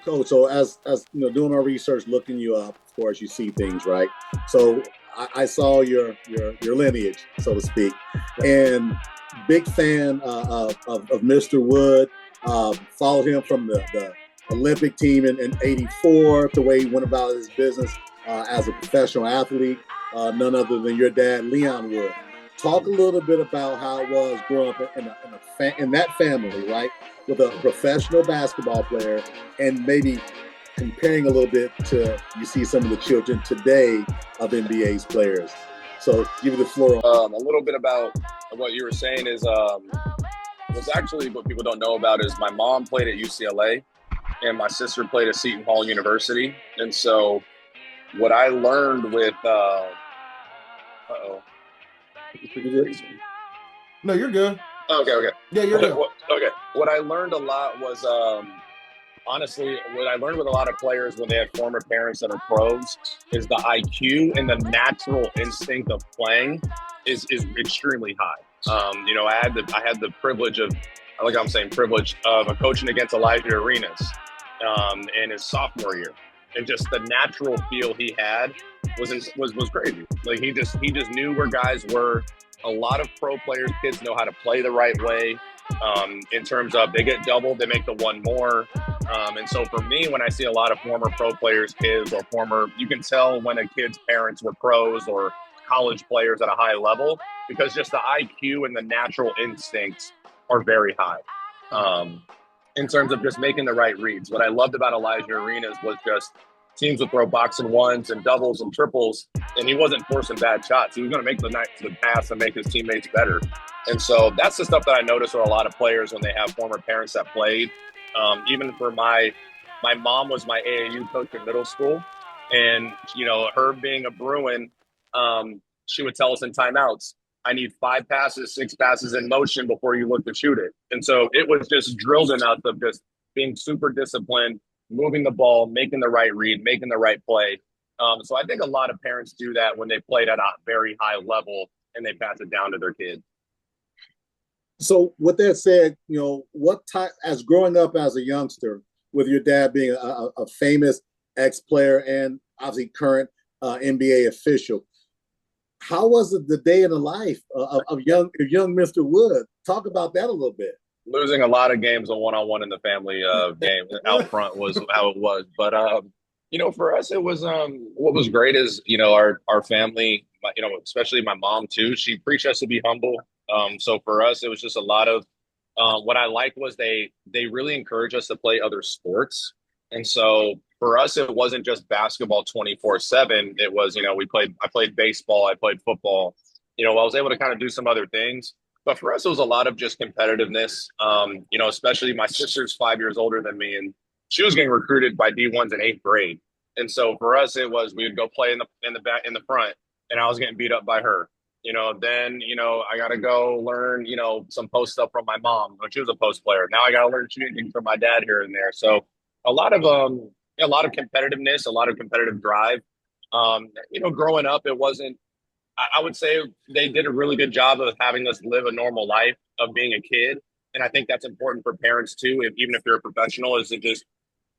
Coach, so as you know, doing our research, looking you up, of course, you see things, right? So I saw your lineage, so to speak, and big fan of Mr. Wood. Followed him from the Olympic team in '84, the way he went about his business as a professional athlete. None other than your dad, Leon Wood. Talk a little bit about how it was growing up in that family, right, with a professional basketball player, and maybe comparing a little bit to you see some of the children today of NBA's players. So give you the floor. A little bit about what you were saying is was actually what people don't know about is my mom played at UCLA and my sister played at Seton Hall University. And so what I learned with uh-oh. No, you're good. Okay. Yeah, you're good. Okay. What I learned a lot was honestly, what I learned with a lot of players when they have former parents that are pros is the IQ and the natural instinct of playing is extremely high. I had the privilege of, like I'm saying, privilege of coaching against Elijah Arenas in his sophomore year, and just the natural feel he had was crazy. Like he just knew where guys were. A lot of pro players, kids know how to play the right way. In terms of they get doubled, they make the one more. And so for me, when I see a lot of former pro players, kids or you can tell when a kid's parents were pros or college players at a high level because just the IQ and the natural instincts are very high. In terms of just making the right reads. What I loved about Elijah Arenas was just teams would throw boxing ones and doubles and triples, and he wasn't forcing bad shots. He was going to make the pass and make his teammates better. And so that's the stuff that I noticed with a lot of players when they have former parents that played. Even for my mom was my AAU coach in middle school, and her being a Bruin, she would tell us in timeouts, I need 5 passes, 6 passes in motion before you look to shoot it. And so it was just drilled in us of just being super disciplined, moving the ball, making the right read, making the right play. So I think a lot of parents do that when they played at a very high level and they pass it down to their kids. So with that said, what type as growing up as a youngster, with your dad being a famous ex-player and obviously current NBA official, how was it the day in the life of young Mr. Wood? Talk about that a little bit. Losing a lot of games on one-on-one in the family game out front was how it was. But for us, it was what was great is our family, especially my mom too. She preached us to be humble. So for us, it was just a lot of what I liked was they really encouraged us to play other sports. And so for us, it wasn't just basketball 24/7. It was, I played baseball, I played football, I was able to kind of do some other things. But for us, it was a lot of just competitiveness. Especially my sister's 5 years older than me, and she was getting recruited by D1s in 8th grade. And so for us, it was we would go play in the back in the front, and I was getting beat up by her. Then I got to go learn some post stuff from my mom when she was a post player. Now I got to learn shooting from my dad here and there. So a lot of competitiveness, a lot of competitive drive. Growing up, it wasn't. I would say they did a really good job of having us live a normal life of being a kid. And I think that's important for parents too, even if you're a professional, is to just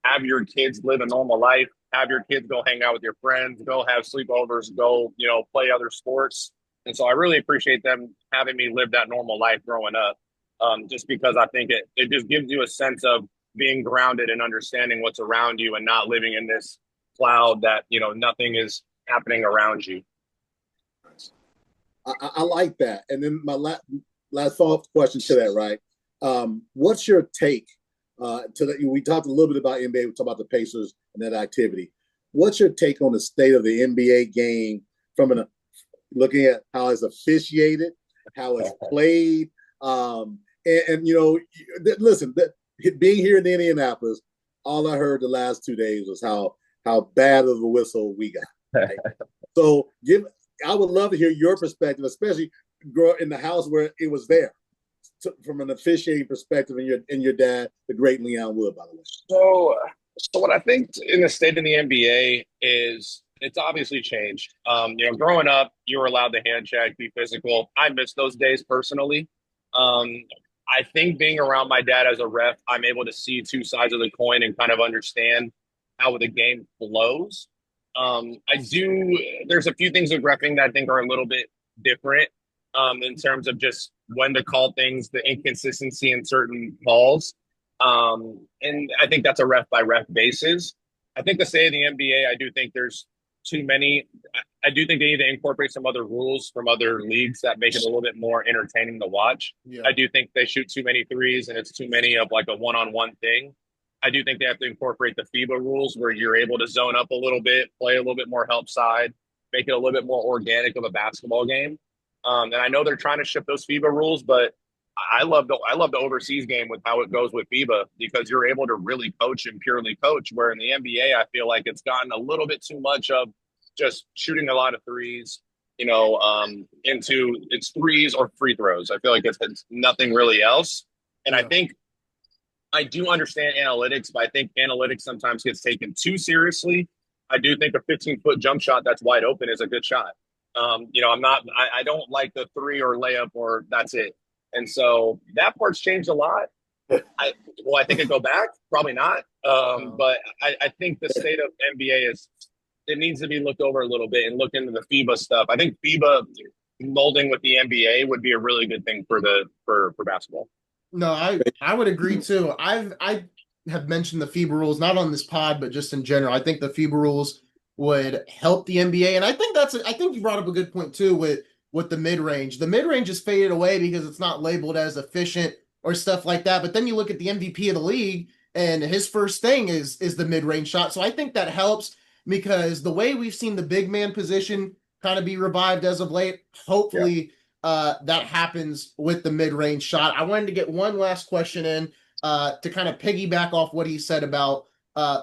have your kids live a normal life, have your kids go hang out with your friends, go have sleepovers, go, play other sports. And so I really appreciate them having me live that normal life growing up, just because I think it just gives you a sense of being grounded and understanding what's around you and not living in this cloud that, nothing is happening around you. I like that. And then my last follow-up question to that, right? What's your take to that? We talked a little bit about NBA. We talked about the Pacers and that activity. What's your take on the state of the NBA game from looking at how it's officiated, how it's played, listen, being here in Indianapolis, all I heard the last 2 days was how bad of a whistle we got. Right? So I would love to hear your perspective, especially grow in the house where it was there, from an officiating perspective, and your dad, the great Leon Wood, by the way. So what I think in the state of the NBA is it's obviously changed. Growing up, you were allowed to hand check, be physical. I miss those days personally. I think being around my dad as a ref, I'm able to see two sides of the coin and kind of understand how the game flows. I do. There's a few things with refing that I think are a little bit different in terms of just when to call things, the inconsistency in certain calls, and I think that's a ref by ref basis. I think to say in the NBA, I do think there's too many. I do think they need to incorporate some other rules from other leagues that make it a little bit more entertaining to watch. Yeah. I do think they shoot too many threes and it's too many of like a one-on-one thing. I do think they have to incorporate the FIBA rules where you're able to zone up a little bit, play a little bit more help side, make it a little bit more organic of a basketball game. And I know they're trying to ship those FIBA rules, but I love the overseas game with how it goes with FIBA because you're able to really coach and purely coach. Where in the NBA, I feel like it's gotten a little bit too much of just shooting a lot of threes, into it's threes or free throws. I feel like it's nothing really else. And I think I do understand analytics, but I think analytics sometimes gets taken too seriously. I do think a 15-foot jump shot that's wide open is a good shot. I don't like the three or layup or that's it. And so that part's changed a lot. I think it go back? Probably not. But I think the state of NBA it needs to be looked over a little bit and look into the FIBA stuff. I think FIBA molding with the NBA would be a really good thing for basketball. No, I would agree too. I have mentioned the FIBA rules not on this pod, but just in general. I think the FIBA rules would help the NBA, and I think you brought up a good point too with the mid range. The mid range is faded away because it's not labeled as efficient or stuff like that. But then you look at the MVP of the league, and his first thing is the mid range shot. So I think that helps because the way we've seen the big man position kind of be revived as of late, hopefully that happens with the mid range shot. I wanted to get one last question in to kind of piggyback off what he said about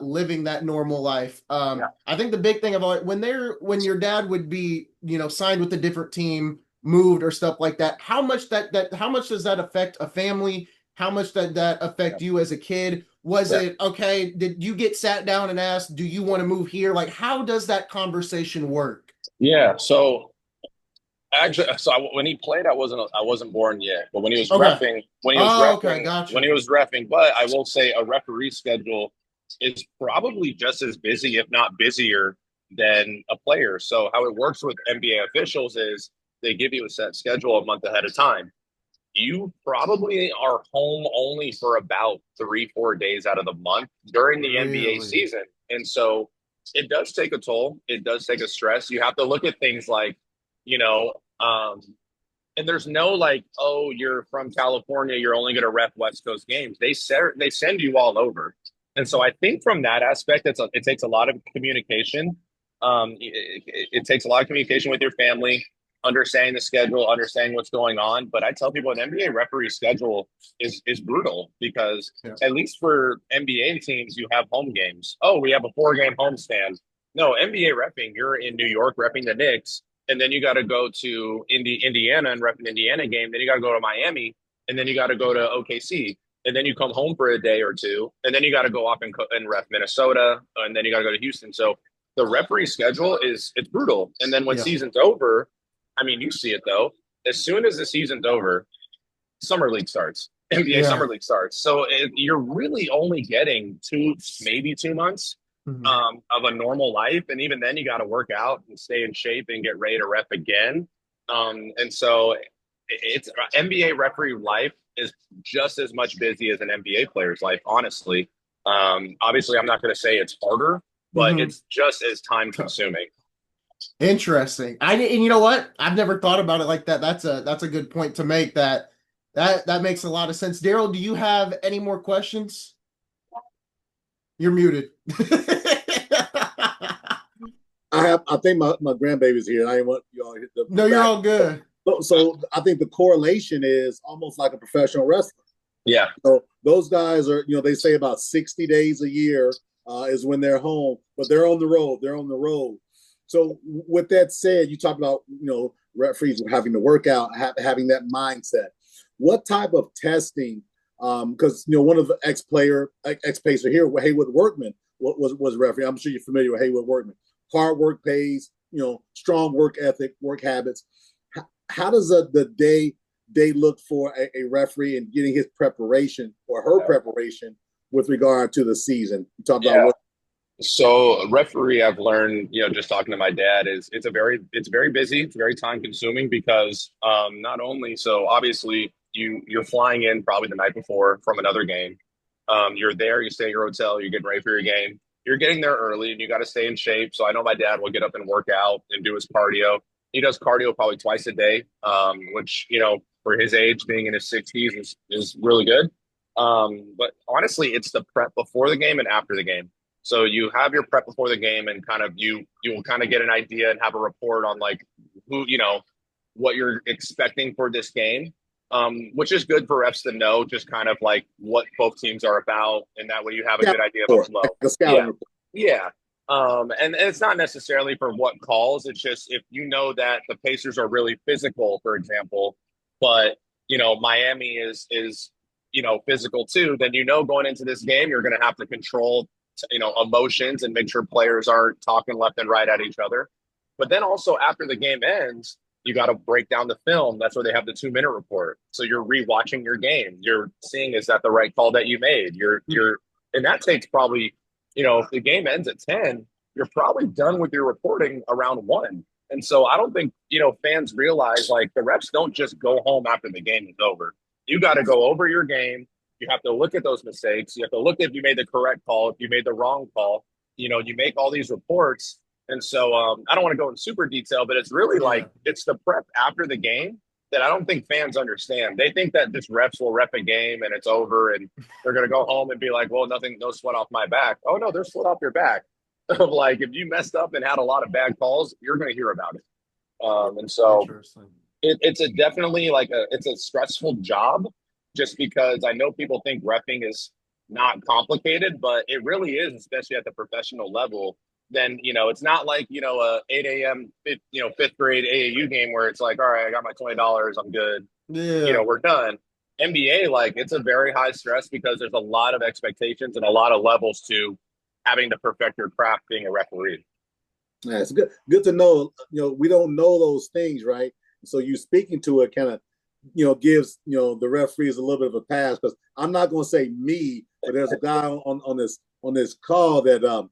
living that normal life. I think the big thing about when your dad would be, signed with a different team, moved or stuff like that, how much does that affect a family? How much did that affect you as a kid? Was it okay? Did you get sat down and asked, do you want to move here? Like, how does that conversation work? Yeah. So actually, when he played, I wasn't born yet. But when he was reffing, Gotcha. when he was reffing, but I will say a referee schedule is probably just as busy, if not busier, than a player. So how it works with NBA officials is they give you a set schedule a month ahead of time. You probably are home only for about 3-4 days out of the month during the NBA season. And so it does take a toll. It does take a stress. You have to look at things like, and there's no like, oh, you're from California, you're only going to rep West Coast games. They send you all over. And so I think from that aspect, it takes a lot of communication. It takes a lot of communication with your family, understanding the schedule, understanding what's going on. But I tell people an NBA referee schedule is brutal because at least for NBA teams, you have home games. Oh, we have a 4-game homestand. No, NBA repping, you're in New York repping the Knicks, and then you got to go to Indiana and rep an Indiana game. Then you got to go to Miami, and then you got to go to OKC. And then you come home for a day or two, and then you got to go up and ref Minnesota, and then you got to go to Houston. So the referee schedule it's brutal. And then when season's over, I mean, you see it though. As soon as the season's over, summer league starts. NBA summer league starts. So you're really only getting maybe 2 months of a normal life, and even then you got to work out and stay in shape and get ready to rep again. And so it's NBA referee life is just as much busy as an NBA player's life, honestly. Obviously, I'm not going to say it's harder, but it's just as time consuming. Interesting. And you know what? I've never thought about it like that. That's a good point to make. That makes a lot of sense. Daryl, do you have any more questions? You're muted. I think my grandbaby's here. I didn't want you all to hit the. No, you're all good. So I think the correlation is almost like a professional wrestler. Yeah. So those guys are, they say about 60 days a year is when they're home, but they're on the road. They're on the road. So with that said, you talk about, referees having to work out, having that mindset. What type of testing? Because, one of the ex-pacer here, Haywood Workman, was referee. I'm sure you're familiar with Haywood Workman. Hard work pays, strong work ethic, work habits. How does the day they look for a referee and getting his preparation or her preparation with regard to the season? You talk about Yeah. what? So referee, I've learned, just talking to my dad, is it's very busy, it's very time consuming because not only so obviously you're flying in probably the night before from another game. You're there, you stay at your hotel, you're getting ready for your game. You're getting there early and you got to stay in shape. So I know my dad will get up and work out and do his cardio. He does cardio probably twice a day, which, for his age, being in his 60s is really good. But honestly, it's the prep before the game and after the game. So you have your prep before the game and kind of you will kind of get an idea and have a report on like who, what you're expecting for this game. Which is good for refs to know just kind of like what both teams are about, and that way you have a good idea of the flow. The scouting Yeah, report. yeah. And it's not necessarily for what calls. It's just if you know that the Pacers are really physical, for example, but Miami is physical too, then going into this game you're going to have to control emotions and make sure players aren't talking left and right at each other. But then also after the game ends, you got to break down the film. That's where they have the 2 minute report. So you're rewatching your game. You're seeing, is that the right call that you made? And that takes probably, if the game ends at 10, you're probably done with your reporting around 1. And so I don't think, fans realize like the refs don't just go home after the game is over. You got to go over your game. You have to look at those mistakes. You have to look if you made the correct call, if you made the wrong call. You make all these reports. And so I don't want to go in super detail, but it's really like it's the prep after the game that I don't think fans understand. They think that just refs will rep a game and it's over and they're going to go home and be like, well, nothing, no sweat off my back. Oh, no, there's sweat off your back. Like if you messed up and had a lot of bad calls, you're going to hear about it. And so it's a definitely like it's a stressful job just because I know people think repping is not complicated, but it really is, especially at the professional level. Then it's not like a 8 a.m. Fifth grade AAU game where it's like, all right, I got my $20, I'm good, we're done. NBA, like it's a very high stress because there's a lot of expectations and a lot of levels to having to perfect your craft being a referee. Yeah, it's good to know. We don't know those things, right? So you speaking to it kind of, gives the referees a little bit of a pass because I'm not going to say me, but there's a guy on this call that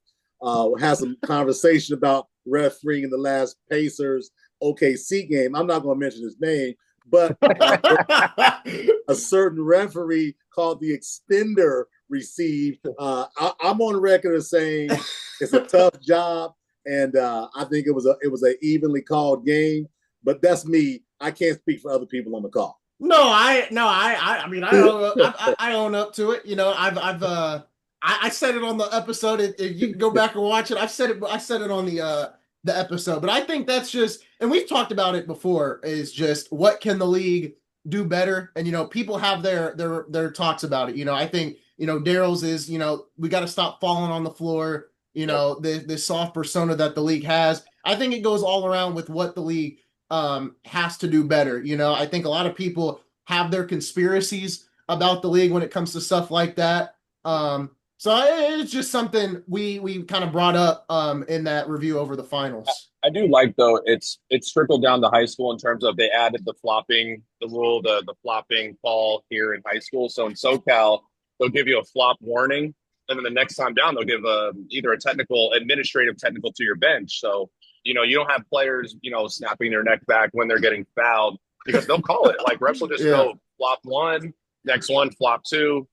has some conversation about refereeing in the last Pacers OKC game. I'm not going to mention his name, but a certain referee called the extender received. I'm on record as saying it's a tough job, and I think it was a evenly called game. But that's me. I can't speak for other people on the call. I mean, I own up to it. I said it on the episode. If you can go back and watch it, I said it on the episode. But I think that's just, and we've talked about it before, is just what can the league do better? And people have their talks about it. I think Daryl's is we got to stop falling on the floor. The soft persona that the league has. I think it goes all around with what the league has to do better. I think a lot of people have their conspiracies about the league when it comes to stuff like that. So it's just something we kind of brought up in that review over the finals. I do like though it's trickled down to high school in terms of they added the flopping ball here in high school. So in SoCal, they'll give you a flop warning, and then the next time down they'll give either a administrative technical to your bench. So you don't have players snapping their neck back when they're getting fouled because they'll call it. Like refs will just go flop 1, next one flop 2.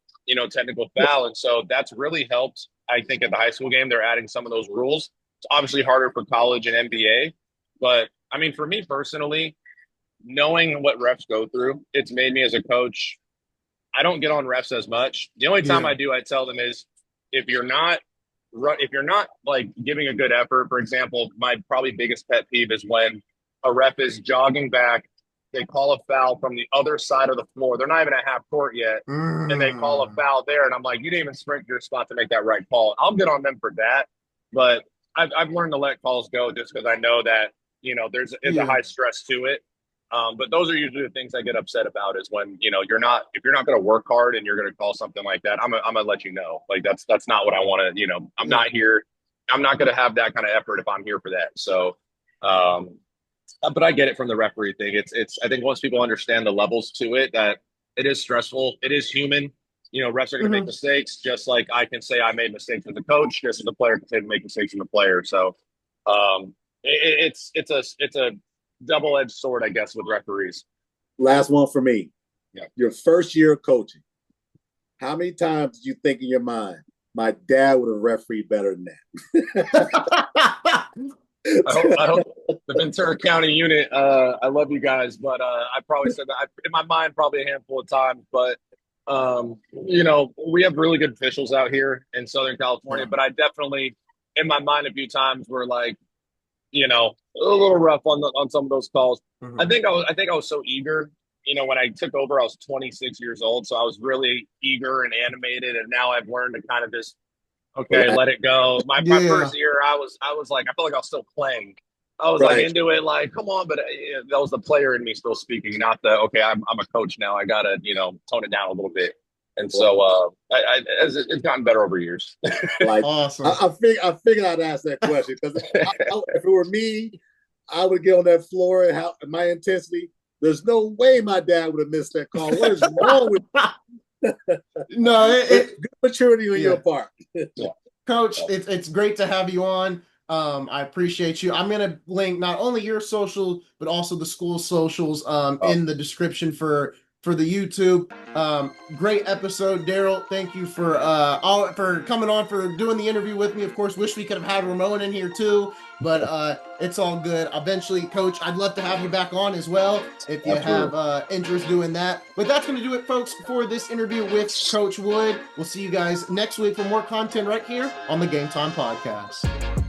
Technical foul. And so that's really helped, I think, at the high school game. They're adding some of those rules. It's obviously harder for college and NBA. But, I mean, for me personally, knowing what refs go through, it's made me as a coach, I don't get on refs as much. The only time I do, I tell them is if you're not like giving a good effort, for example, my probably biggest pet peeve is when a ref is jogging back, they call a foul from the other side of the floor. They're not even at half court yet, and they call a foul there. And I'm like, you didn't even sprint your spot to make that right call. I'll get on them for that, but I've learned to let calls go just because I know that there's a high stress to it. But those are usually the things I get upset about is when if you're not going to work hard and you're going to call something like that, I'm gonna let you know. Like that's not what I want to. I'm not here. I'm not going to have that kind of effort if I'm here for that. So. But I get it from the referee thing. It's. I think once people understand the levels to it, that it is stressful. It is human. You know, refs are going to make mistakes, just like I can say I made mistakes as a coach, just as a player can say make mistakes as a player. So, it's a double edged sword, I guess, with referees. Last one for me. Yeah. Your first year of coaching. How many times did you think in your mind, my dad would have refereed better than that? I hope the Ventura County unit. I love you guys, but I probably said that in my mind probably a handful of times. But you know, we have really good officials out here in Southern California. But I definitely, in my mind, a few times were like, you know, a little rough on some of those calls. I think I was so eager. You know, when I took over, I was 26 years old, so I was really eager and animated. And now I've learned to kind of just let it go. My first year, I was like, I felt like I was still playing. I was like into it, like, come on, but that was the player in me still speaking, not the I'm a coach now. I gotta tone it down a little bit. And so it's gotten better over years. Like, awesome. I figured I'd ask that question because if it were me, I would get on that floor and my intensity. There's no way my dad would have missed that call. What is wrong with No, good maturity on your part. Coach, it's great to have you on. I appreciate you. I'm gonna link not only your social but also the school socials in the description for the YouTube. Great episode, Daryl. Thank you for coming on, for doing the interview with me. Of course, wish we could have had Ramon in here too, but it's all good. Eventually, Coach, I'd love to have you back on as well if you have interest doing that. But that's going to do it, folks, for this interview with Coach Wood. We'll see you guys next week for more content right here on the Game Time Podcast.